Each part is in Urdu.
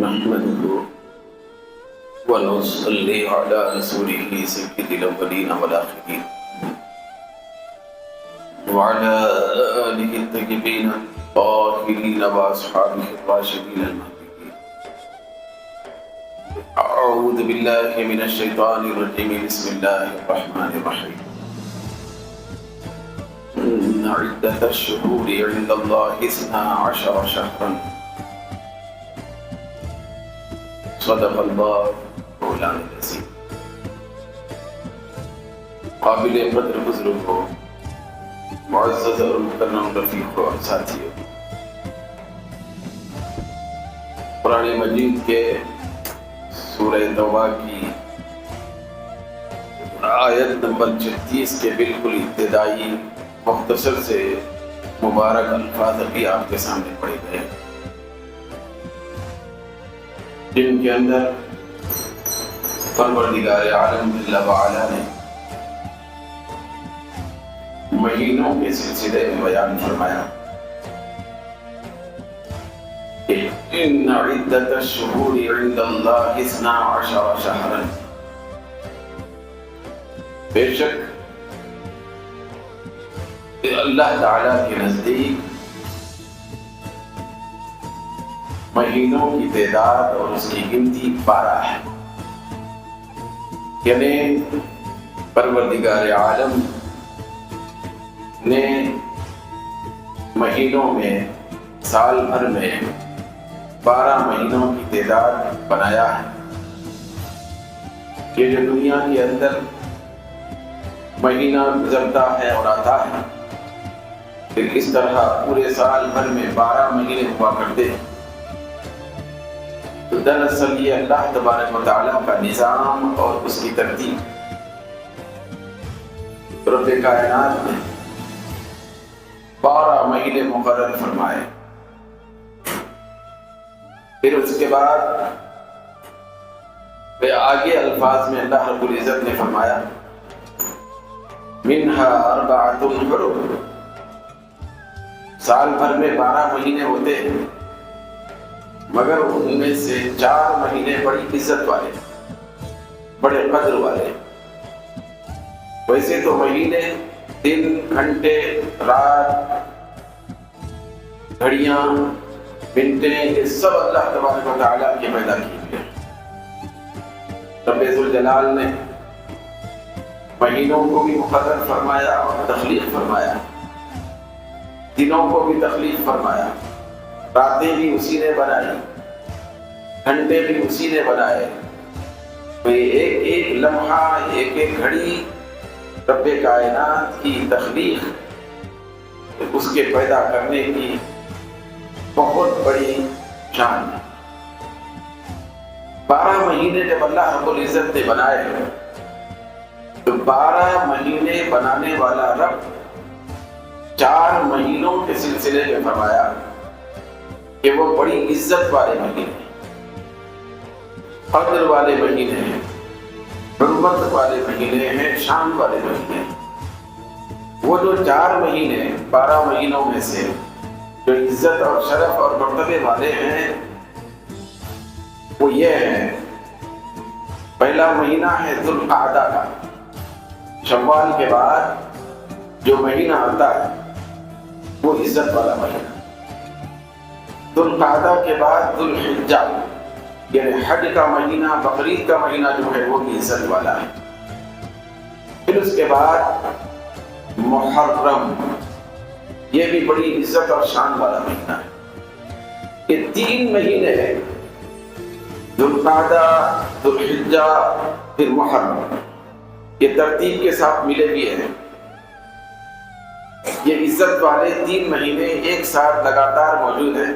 نحمده ونصلي على رسوله سيد الأولين والآخرين وعلى آله الطيبين الطاهرين وأصحابه الراشدين المهديين. أعوذ بالله من الشيطان الرجيم. بسم الله الرحمن الرحيم. إن عدة الشهور عند الله 12 شهرا. صدق اللہ مولانا العظیم. قابل قدر بزرگوں، معزز اور مکرم رفیق اور ساتھیوں، قرآن مجید کے سورہ توبہ کی آیت نمبر 36 کے بالکل ابتدائی مختصر سے مبارک الفاظ ابھی آپ کے سامنے پڑے گئے ہیں، جن کے اندر پروردگار عالم جل وعلا نے مہینوں کے سلسلے میں بیان فرمایا کہ ان عدت الشہور عند اللہ 12 شہرا. بے شک اللہ تعالیٰ کے نزدیک مہینوں کی تعداد اور اس کی گنتی 12 ہے. یعنی پروردگار عالم نے مہینوں میں سال بھر میں 12 مہینوں کی تعداد بنایا ہے. یہ جو دنیا کے اندر مہینہ گزرتا ہے اور آتا ہے، پھر اس طرح پورے سال بھر میں 12 مہینے ہوا کرتے ہیں. تو دراصل یہ اللہ تبارک و تعالیٰ کا نظام اور اس کی ترتیب. رب کائنات نے 12 مہینے مقرر فرمائے. پھر اس کے بعد آگے الفاظ میں اللہ رب العزت نے فرمایا منہا 4 حرم. سال بھر میں 12 مہینے ہوتے ہیں، مگر ان میں سے 4 مہینے بڑی عزت والے، بڑے قدر والے. ویسے تو مہینے دن، گھنٹے، رات، گھڑیاں، منٹیں، یہ سب اللہ تبارک و تعالیٰ کی پیدا کی ہیں. رب ذوالجلال نے مہینوں کو بھی مقرر فرمایا اور تخلیق فرمایا، دنوں کو بھی تخلیق فرمایا، راتیں بھی اسی نے بنائی، گھنٹے بھی اسی نے بنائے. تو یہ ایک ایک لمحہ، ایک ایک گھڑی رب کائنات کی تخلیق، اس کے پیدا کرنے کی بہت بڑی شان ہے. 12 مہینے جب اللہ رب العزت نے بنائے تو 12 مہینے بنانے والا رب 4 مہینوں کے سلسلے میں فرمایا کہ وہ بڑی عزت والے مہینے، قدر والے مہینے ہیں، حرمت والے مہینے ہیں، شان والے مہینے ہیں. وہ جو 4 مہینے 12 مہینوں میں سے جو عزت اور شرف اور مرتبے والے ہیں وہ یہ ہیں. پہلا مہینہ ہے ذوالقعدہ کا. شوال کے بعد جو مہینہ آتا ہے وہ عزت والا مہینہ. ذوالقعدہ کے بعد ذوالحجہ یعنی حج کا مہینہ، بقرعید کا مہینہ جو ہے وہ بھی عزت والا ہے. پھر اس کے بعد محرم، یہ بھی بڑی عزت اور شان والا مہینہ ہے. یہ 3 مہینے ہیں، ذوالقعدہ، ذوالحجہ، پھر محرم. یہ ترتیب کے ساتھ ملے ہوئے ہیں. یہ عزت والے 3 مہینے ایک ساتھ لگاتار موجود ہیں.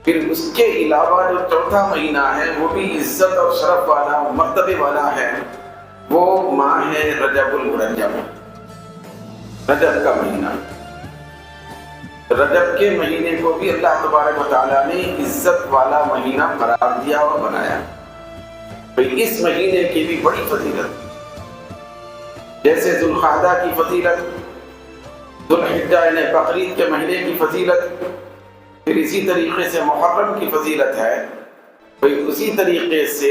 پھر اس کے علاوہ جو 4تھا مہینہ ہے وہ بھی عزت اور شرف والا، مرتبے والا ہے. وہ ماہ ہے رجب المرجب، رجب کا مہینہ. رجب کے مہینے کو بھی اللہ تبارک و تعالیٰ نے عزت والا مہینہ قرار دیا اور بنایا. اس مہینے کی بھی بڑی فضیلت، جیسے ذوالقعدہ کی فضیلت، ذوالحجہ یعنی بقرعید کے مہینے کی فضیلت، پھر اسی طریقے سے محرم کی فضیلت ہے. بھئی اسی طریقے سے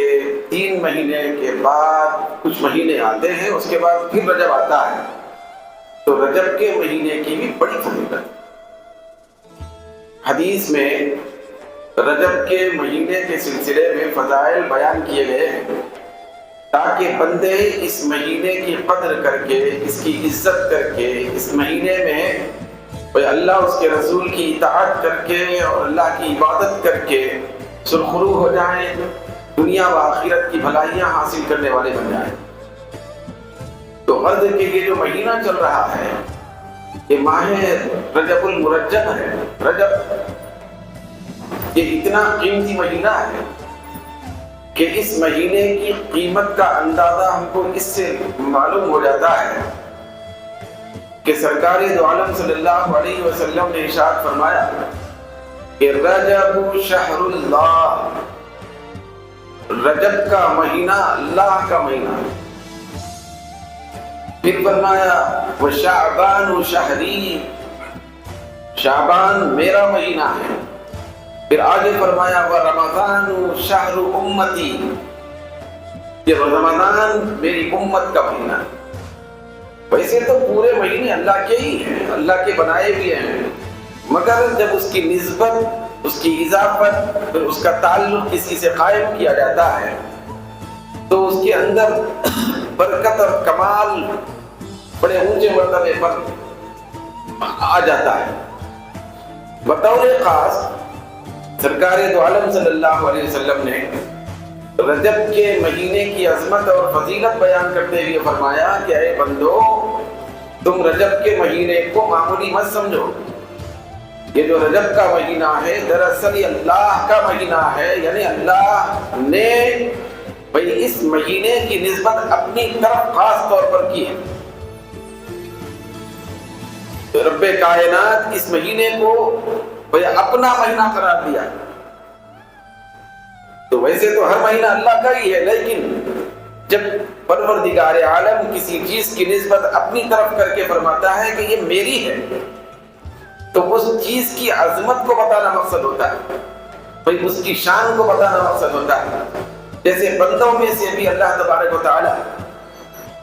3 مہینے کے بعد کچھ مہینے آتے ہیں، اس کے بعد پھر رجب آتا ہے، تو رجب کے مہینے کی بھی بڑی فضیلت۔ حدیث میں رجب کے مہینے کے سلسلے میں فضائل بیان کیے گئے ہیں تاکہ بندے اس مہینے کی قدر کر کے، اس کی عزت کر کے، اس مہینے میں اللہ اس کے رسول کی اطاعت کر کے اور اللہ کی عبادت کر کے سرخرو ہو جائیں، دنیا و آخرت کی بھلائیاں حاصل کرنے والے بن جائیں۔ تو غرض کہ یہ جو مہینہ چل رہا ہے یہ ماہ رجب المرجب ہے۔ رجب یہ اتنا قیمتی مہینہ ہے کہ اس مہینے کی قیمت کا اندازہ ہم کو اس سے معلوم ہو جاتا ہے کہ سرکار دو عالم صلی اللہ علیہ وسلم نے ارشاد فرمایا کہ رجب شہر اللہ، رجب کا مہینہ اللہ کا مہینہ ہے۔ پھر فرمایا وشعبان شہری، شعبان میرا مہینہ ہے۔ پھر آگے فرمایا ورمضان شہر امتی، یہ رمضان میری امت کا مہینہ ہے۔ ویسے تو پورے مہینے اللہ کے ہی ہیں، اللہ کے بنائے بھی ہیں، مگر جب اس کی نسبت، اس کی اضافت، پھر اس کا تعلق کسی سے قائم کیا جاتا ہے تو اس کے اندر برکت اور کمال بڑے اونچے مرتبے پر آ جاتا ہے۔ بطور خاص سرکار دو عالم صلی اللہ علیہ وسلم نے رجب کے مہینے کی عظمت اور فضیلت بیان کرتے ہوئے فرمایا کہ اے بندو، تم رجب کے مہینے کو معمولی مت سمجھو۔ یہ جو رجب کا مہینہ ہے دراصل یہ اللہ کا مہینہ ہے، یعنی اللہ نے بھئی اس مہینے کی نسبت اپنی طرف خاص طور پر کی ہے۔ رب کائنات اس مہینے کو بھئی اپنا مہینہ قرار دیا۔ تو ویسے تو ہر مہینہ اللہ کا ہی ہے، لیکن جب پروردگار عالم کسی چیز کی نسبت اپنی طرف کر کے فرماتا ہے کہ یہ میری ہے تو اس چیز کی عظمت کو بتانا مقصد ہوتا ہے، بھئی اس کی شان کو بتانا مقصد ہوتا ہے۔ جیسے بندوں میں سے بھی اللہ تبارک و تعالی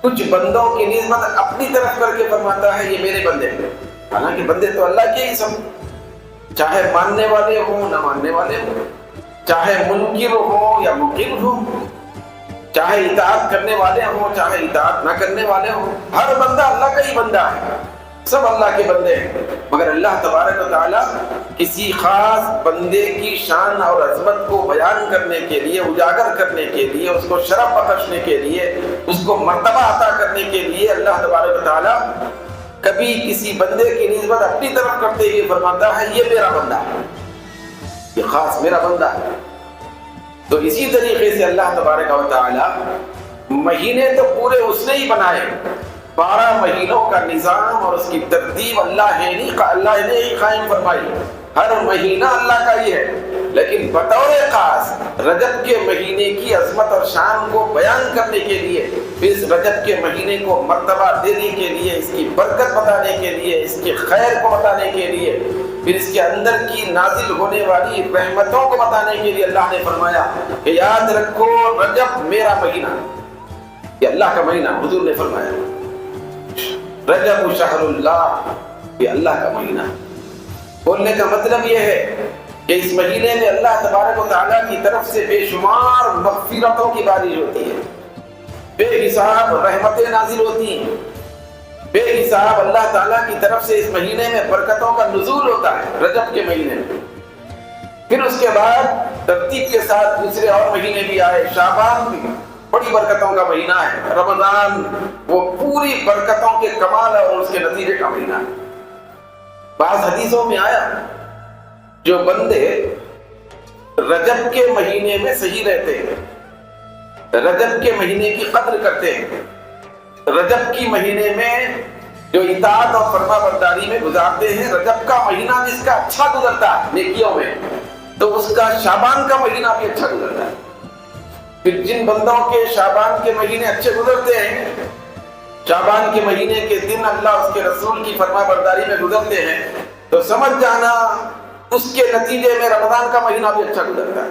کچھ بندوں کی نسبت اپنی طرف کر کے فرماتا ہے یہ میرے بندے ہیں، حالانکہ بندے تو اللہ کے ہی سب، چاہے ماننے والے ہوں نہ ماننے والے ہوں، چاہے منکر ہوں یا مقر ہوں، چاہے اطاعت کرنے والے ہوں چاہے اطاعت نہ کرنے والے ہوں، ہر بندہ اللہ کا ہی بندہ ہے، سب اللہ کے بندے ہیں۔ مگر اللہ تبارک و تعالی کسی خاص بندے کی شان اور عظمت کو بیان کرنے کے لیے، اجاگر کرنے کے لیے، اس کو شرف بخشنے کے لیے، اس کو مرتبہ عطا کرنے کے لیے اللہ تبارک و تعالی کبھی کسی بندے کی نسبت اپنی طرف کرتے ہوئے فرماتا ہے یہ میرا بندہ ہے، یہ خاص میرا بندہ ہے۔ تو اسی طریقے سے اللہ تبارک و تعالی مہینے تو پورے اس نے ہی بنائے، 12 مہینوں کا نظام اور اس کی ترتیب اللہ نے ہی قائم فرمائی۔ ہر مہینہ اللہ کا ہی ہے، لیکن بطور خاص رجب کے مہینے کی عظمت اور شان کو بیان کرنے کے لیے، اس رجب کے مہینے کو مرتبہ دینے کے لیے، اس کی برکت بتانے کے لیے، اس کے خیر کو بتانے کے لیے، پھر اس کے اندر کی نازل ہونے والی رحمتوں کو بتانے کے لیے اللہ نے فرمایا کہ یاد رکھو رجب میرا مہینہ، یہ اللہ کا مہینہ، حضور نے فرمایا رجب شہر اللہ، یہ اللہ کا مہینہ۔ بولنے کا مطلب یہ ہے کہ اس مہینے میں اللہ تبارک و تعالیٰ کی طرف سے بے شمار مغفرتوں کی بارش ہوتی ہے، بے حساب رحمتیں نازل ہوتی ہیں، بے حساب اللہ تعالیٰ کی طرف سے اس مہینے میں برکتوں کا نزول ہوتا ہے رجب کے مہینے میں۔ پھر اس کے بعد ترتیب کے ساتھ دوسرے اور مہینے بھی آئے، شعبان بھی بڑی برکتوں کا مہینہ ہے، رمضان وہ پوری برکتوں کے کمال اور اس کے نتیجے کا مہینہ ہے۔ بعض حدیثوں میں آیا جو بندے رجب کے مہینے میں صحیح رہتے ہیں، رجب کے مہینے کی قدر کرتے ہیں، رجب کی مہینے میں جو اطاعت اور فرما برداری میں گزارتے ہیں، رجب کا مہینہ جس کا اچھا گزرتا ہے نیکیوں میں، تو اس کا شعبان کا مہینہ بھی اچھا گزرتا ہے۔ پھر جن بندوں کے شعبان کے مہینے اچھے گزرتے ہیں، شعبان کے مہینے کے دن اللہ اس کے رسول کی فرما برداری میں گزرتے ہیں، تو سمجھ جانا اس کے نتیجے میں رمضان کا مہینہ بھی اچھا گزرتا ہے۔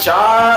4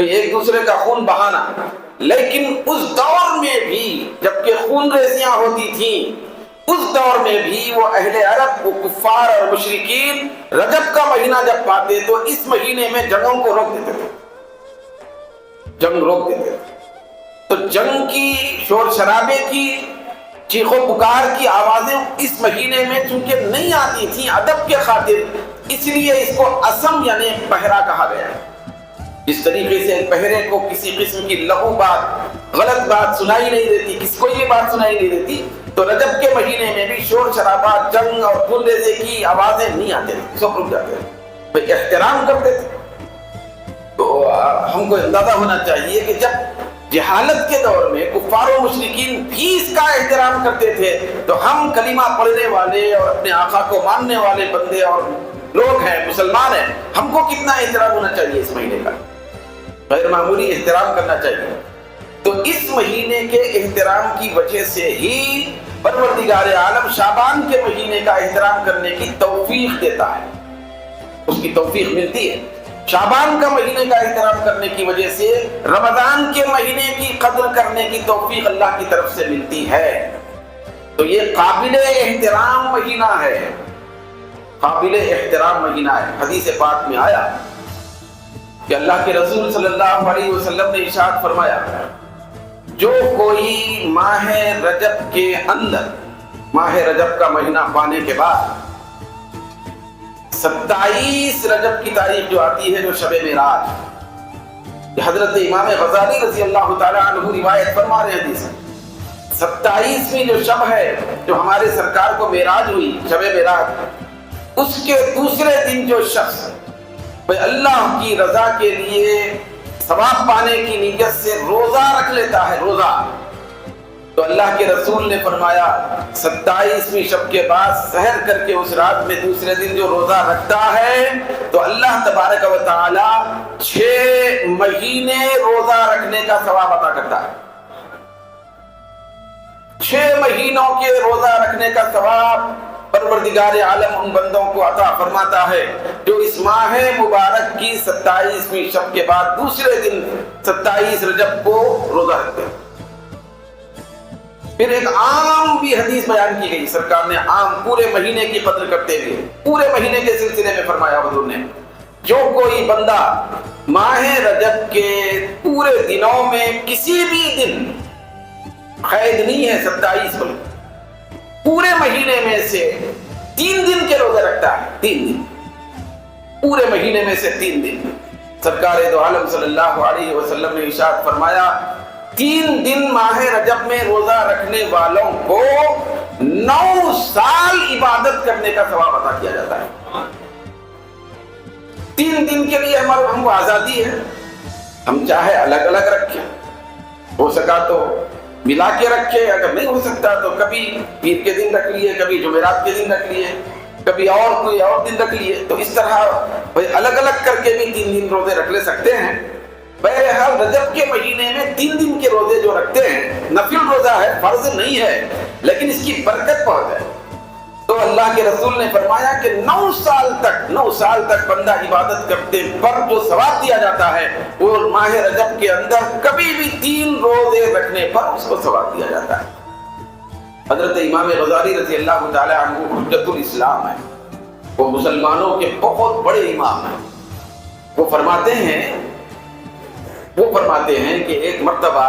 ایک دوسرے کا خون بہانا. لیکن اس دور میں بھی جبکہ خون ریزیاں ہوتی تھیں، اس دور میں بھی وہ اہل عرب، وہ کفار اور مشرکین رجب کا مہینہ جب پاتے تو اس مہینے میں جنگوں کو روک دیتے تھے، جنگ روک دیتے تھے. تو جنگ کی، شور شرابے کی، چیخ و پکار کی آوازیں اس مہینے میں چونکہ نہیں آتی تھیں ادب کے خاطر، اس لیے اس کو اسم یعنی پہرا کہا گیا ہے. اس طریقے سے پہرے کو کسی قسم کی لغو بات، غلط بات سنائی نہیں دیتی، کسی کو یہ بات سنائی نہیں دیتی. تو رجب کے مہینے میں بھی شور شرابہ، جنگ اور خون ریزے کی آوازیں نہیں آتے تھے، سب رک جاتے تھے، بھائی احترام کرتے تھے. تو ہم کو اندازہ ہونا چاہیے کہ جب جہالت کے دور میں کفار و مشرکین بھی اس کا احترام کرتے تھے تو ہم کلمہ پڑھنے والے اور اپنے آقا کو ماننے والے بندے اور لوگ ہیں، مسلمان ہیں، ہم کو کتنا احترام ہونا چاہیے اس مہینے کا، غیر معمولی احترام کرنا چاہیے. تو اس مہینے کے احترام کی وجہ سے ہی پروردگار عالم شعبان کے مہینے کا احترام کرنے کی توفیق دیتا ہے، اس کی توفیق ملتی ہے. شعبان کا مہینے کا احترام کرنے کی وجہ سے رمضان کے مہینے کی قدر کرنے کی توفیق اللہ کی طرف سے ملتی ہے. تو یہ قابل احترام مہینہ ہے، قابل احترام مہینہ ہے. حدیث پاک میں آیا کہ اللہ کے رسول صلی اللہ علیہ وسلم نے ارشاد فرمایا، جو کوئی ماہ رجب کے اندر، ماہ رجب کا مہینہ پانے کے بعد 27 رجب کی تاریخ جو آتی ہے، جو شب معراج، حضرت امام غزالی رضی اللہ تعالی عنہ روایت فرما رہے ہیں، 27ویں جو شب ہے جو ہمارے سرکار کو معراج ہوئی، شب معراج، اس کے دوسرے دن جو شخص اللہ کی رضا کے لیے ثواب پانے کی نیت سے روزہ رکھ لیتا ہے، روزہ، تو اللہ کے رسول نے فرمایا 27ویں شب کے بعد سحر کر کے اس رات میں دوسرے دن جو روزہ رکھتا ہے تو اللہ تبارک و تعالی 6 مہینے روزہ رکھنے کا ثواب عطا کرتا ہے. 6 مہینوں کے روزہ رکھنے کا ثواب پروردگار عالم ان بندوں کو عطا فرماتا ہے جو اس ماہ مبارک کی 27ویں شب کے بعد دوسرے دن 27 رجب کو روزہ رکھتے ہیں. پھر ایک عام بھی حدیث بیان کی گئی، سرکار نے عام پورے مہینے کی قدر کرتے ہوئے پورے مہینے کے سلسلے میں فرمایا حضور نے، جو کوئی بندہ ماہ رجب کے پورے دنوں میں کسی بھی دن، قید نہیں ہے 27 کو، پورے مہینے میں سے 3 دن کے روزے رکھتا ہے، 3 دن، پورے مہینے میں سے 3 دن، سرکار دو عالم صلی اللہ علیہ وسلم نے ارشاد فرمایا 3 دن ماہ رجب میں روزہ رکھنے والوں کو 9 سال عبادت کرنے کا ثواب عطا کیا جاتا ہے. 3 دن کے لیے ہم کو آزادی ہے، ہم چاہے الگ الگ رکھیں، ہو سکا تو ملا کے رکھے، اگر نہیں ہو سکتا تو کبھی پیر کے دن رکھ لیے، کبھی جمعرات کے دن رکھ لیے، کبھی اور کوئی اور دن رکھ لیے. تو اس طرح الگ الگ کر کے بھی 3 دن روزے رکھ لے سکتے ہیں. بہرحال رجب کے مہینے میں 3 دن کے روزے جو رکھتے ہیں، نفل روزہ ہے، فرض نہیں ہے، لیکن اس کی برکت بہت ہے. تو اللہ کے رسول نے فرمایا کہ 9 سال تک بندہ عبادت کرتے پر جو ثواب دیا جاتا ہے وہ ماہ رجب کے اندر کبھی بھی 3 روزے رکھنے پر اس کو ثواب دیا جاتا ہے. حضرت امام غزالی رضی اللہ تعالی عنہ حجت الاسلام ہے، وہ مسلمانوں کے بہت بڑے امام ہیں. وہ فرماتے ہیں کہ ایک مرتبہ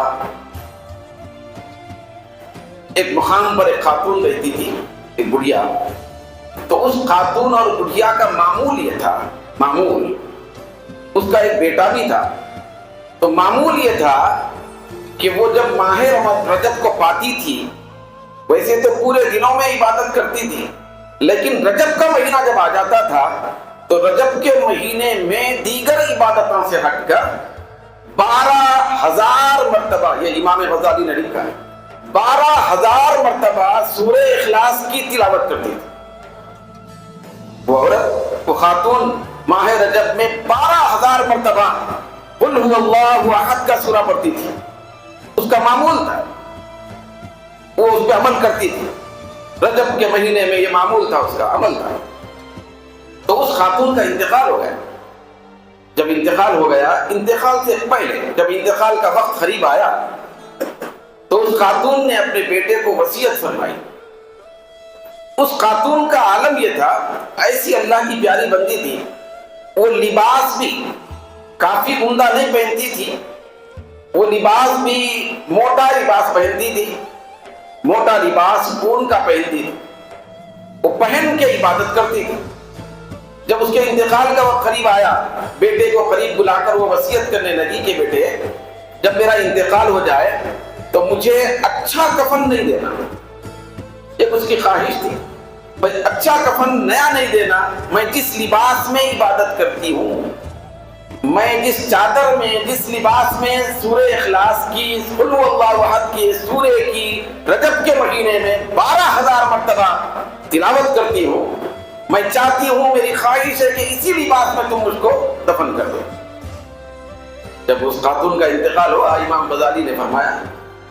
ایک مقام پر ایک خاتون رہتی تھی، ایک گڑیا. تو اس خاتون اور گڑیا کا معمول یہ تھا، اس کا ایک بیٹا بھی تھا. تو معمول یہ تھا کہ وہ جب ماہ رجب کو پاتی تھی، ویسے تو پورے دنوں میں عبادت کرتی تھی، لیکن رجب کا مہینہ جب آ جاتا تھا تو رجب کے مہینے میں دیگر عبادتوں سے ہٹ کر 12,000 مرتبہ، یہ امام غزالی نے لکھا ہے، 12,000 مرتبہ سورہ اخلاص کی تلاوت کرتی تھی. وہ عورت، وہ خاتون ماہ رجب میں 12,000 مرتبہ قل هو اللہ احد کا سورہ پڑھتی تھی. اس کا معمول تھا، وہ اس پہ عمل کرتی تھی. رجب کے مہینے میں یہ معمول تھا، اس کا عمل تھا. تو اس خاتون کا انتقال ہو گیا. جب انتقال ہو گیا، انتقال سے پہلے جب انتقال کا وقت قریب آیا تو اس خاتون نے اپنے بیٹے کو وصیت فرمائی۔ اس خاتون کا عالم یہ تھا، ایسی اللہ کی پیاری بندی تھی، وہ لباس بھی کافی عمدہ نہیں پہنتی تھی، وہ لباس بھی موٹا لباس پہنتی تھی، موٹا لباس اون کا پہنتی تھی، وہ پہن کے عبادت کرتی تھی۔ جب اس کے انتقال کا وقت قریب آیا، بیٹے کو قریب بلا کر وہ وصیت کرنے لگی کہ بیٹے جب میرا انتقال ہو جائے تو مجھے اچھا کفن نہیں دینا۔ ایک اس کی خواہش تھی، بھائی اچھا کفن نیا نہیں دینا، میں جس لباس میں عبادت کرتی ہوں، میں جس چادر میں، جس لباس میں سورہ اخلاص کی، قل هو اللہ احد کی سورہ کی رجب کے مہینے میں 12,000 مرتبہ تلاوت کرتی ہوں، میں چاہتی ہوں، میری خواہش ہے کہ اسی لباس میں تم مجھ کو دفن کر دو۔ جب اس خاتون کا انتقال ہوا، امام غزالی نے فرمایا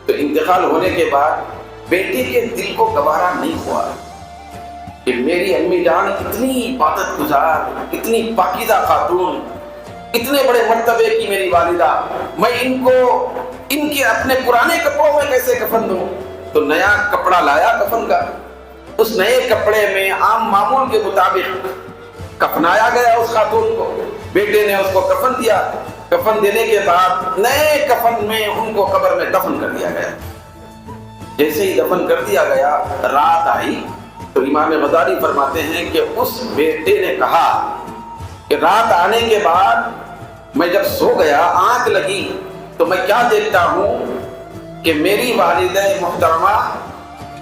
تو انتقال ہونے کے بعد بیٹی کے دل کو گوارا نہیں ہوا کہ میری امی جان اتنی عبادت گزار، اتنی پاکیزہ خاتون، اتنے بڑے مرتبے کی میری والدہ، میں ان کو ان کے اپنے پرانے کپڑوں میں کیسے کفن دوں؟ تو نیا کپڑا لایا کفن کا، اس نئے کپڑے میں عام معمول کے مطابق کفنایا گیا اس خاتون کو، بیٹے نے اس کو کفن دیا، کفن دینے کے بعد نئے کفن میں ان کو قبر میں دفن کر دیا گیا۔ جیسے ہی دفن کر دیا گیا، رات آئی تو امام غزالی فرماتے ہیں کہ اس بیٹے نے کہا کہ رات آنے کے بعد میں جب سو گیا، آنکھ لگی تو میں کیا دیکھتا ہوں کہ میری والدہ محترمہ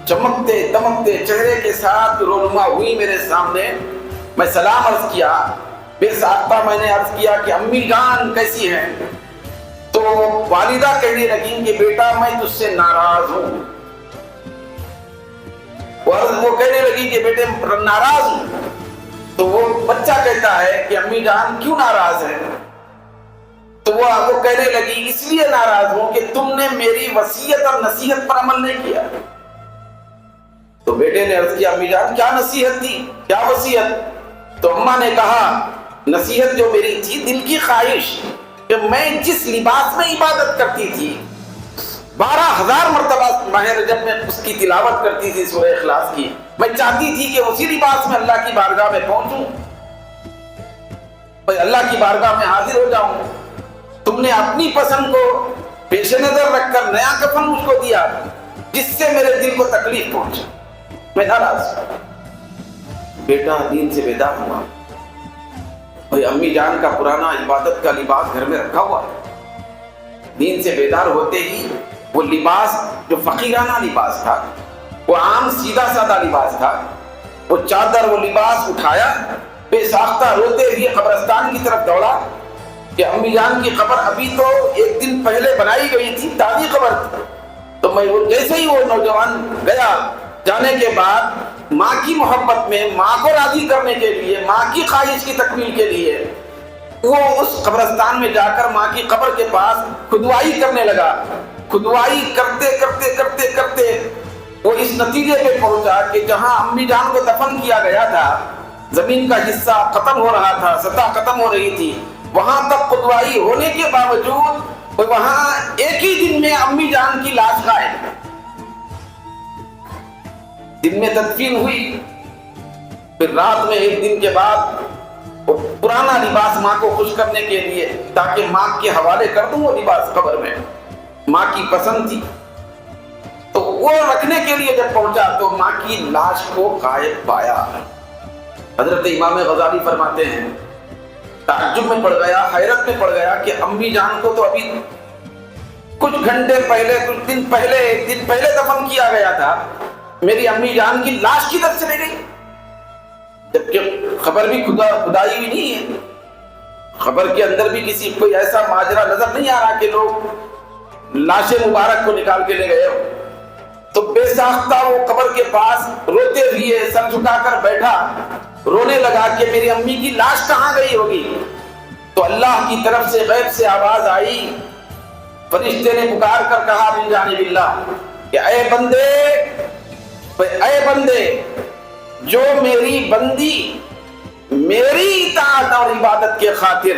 چمکتے دمکتے چہرے کے ساتھ رونما ہوئی میرے سامنے۔ میں سلام عرض کیا، بے ساختہ میں نے عرض کیا کہ امی جان کیسی ہیں؟ تو والدہ کہنے لگی کہ بیٹا میں تجھ سے ناراض ہوں۔ وہ کہنے لگی کہ بیٹے ناراض ہوں۔ تو وہ بچہ کہتا ہے کہ امی جان کیوں ناراض ہے؟ تو وہ کہنے لگی اس لیے ناراض ہوں کہ تم نے میری وصیت اور نصیحت پر عمل نہیں کیا۔ تو بیٹے نے عرض کیا امی جان کیا نصیحت تھی، کیا وصیت؟ تو اماں نے کہا نصیحت جو میری تھی، دل کی خواہش کہ میں جس لباس میں عبادت کرتی تھی، 12,000 مرتبہ ماہ رجب میں اس کی تلاوت کرتی تھی سورہ اخلاص کی، میں چاہتی تھی کہ اسی لباس میں اللہ کی بارگاہ میں پہنچوں، میں اللہ کی بارگاہ میں حاضر ہو جاؤں۔ تم نے اپنی پسند کو پیش نظر رکھ کر نیا کفن مجھ کو دیا جس سے میرے دل کو تکلیف پہنچا، میں ناراض۔ بیٹا دین سے بیدار ہوا، بھائی امی جان کا پرانا عبادت کا لباس گھر میں رکھا ہوا، دین سے بیدار ہوتے ہی وہ لباس جو فقیرانہ لباس تھا، وہ عام سیدھا سادہ لباس تھا، وہ چادر وہ لباس اٹھایا، بے ساختہ روتے ہوئے قبرستان کی طرف دوڑا کہ امی جان کی قبر ابھی تو ایک دن پہلے بنائی گئی تھی، تازی قبر تھی۔ تو میں جیسے ہی وہ نوجوان گیا، جانے کے بعد ماں کی محبت میں، ماں کو راضی کرنے کے لیے، ماں کی خواہش کی تکمیل کے لیے وہ اس قبرستان میں جا کر ماں کی قبر کے پاس کھدوائی کرنے لگا۔ کھدوائی کرتے کرتے کرتے کرتے وہ اس نتیجے پہ پہنچا کہ جہاں امی جان کو دفن کیا گیا تھا، زمین کا حصہ ختم ہو رہا تھا، سطح ختم ہو رہی تھی، وہاں تک کھدوائی ہونے کے باوجود وہاں ایک ہی دن میں امی جان کی لاش غائب۔ دن میں تدفین ہوئی، پھر رات میں ایک دن کے بعد وہ پرانا لباس ماں کو خوش کرنے کے لیے تاکہ ماں کے حوالے کر دوں وہ لباس قبر میں، ماں کی پسند تھی، تو وہ رکھنے کے لیے جب پہنچا تو ماں کی لاش کو غائب پایا۔ حضرت امام غزالی فرماتے ہیں تعجب میں پڑ گیا، حیرت میں پڑ گیا کہ امی جان کو تو ابھی کچھ گھنٹے پہلے، کچھ دن پہلے، ایک دن پہلے دفن کیا گیا تھا، میری امی جان کی لاش کدھر چلے گئی؟ جبکہ خبر بھی کھدائی ہوئی نہیں ہے، خبر کے اندر بھی کسی کوئی ایسا ماجرا نظر نہیں آ رہا کہ لوگ لاش مبارک کو نکال کے لے گئے ہو۔ تو بے ساختہ وہ قبر کے پاس روتے ہوئے سر جھکا کر بیٹھا، رونے لگا کہ میری امی کی لاش کہاں گئی ہوگی؟ تو اللہ کی طرف سے غیب سے آواز آئی، فرشتے نے پکار کر کہا من جانب اللہ کہ اے بندے جو میری بندی میری اطاعت اور عبادت کے خاطر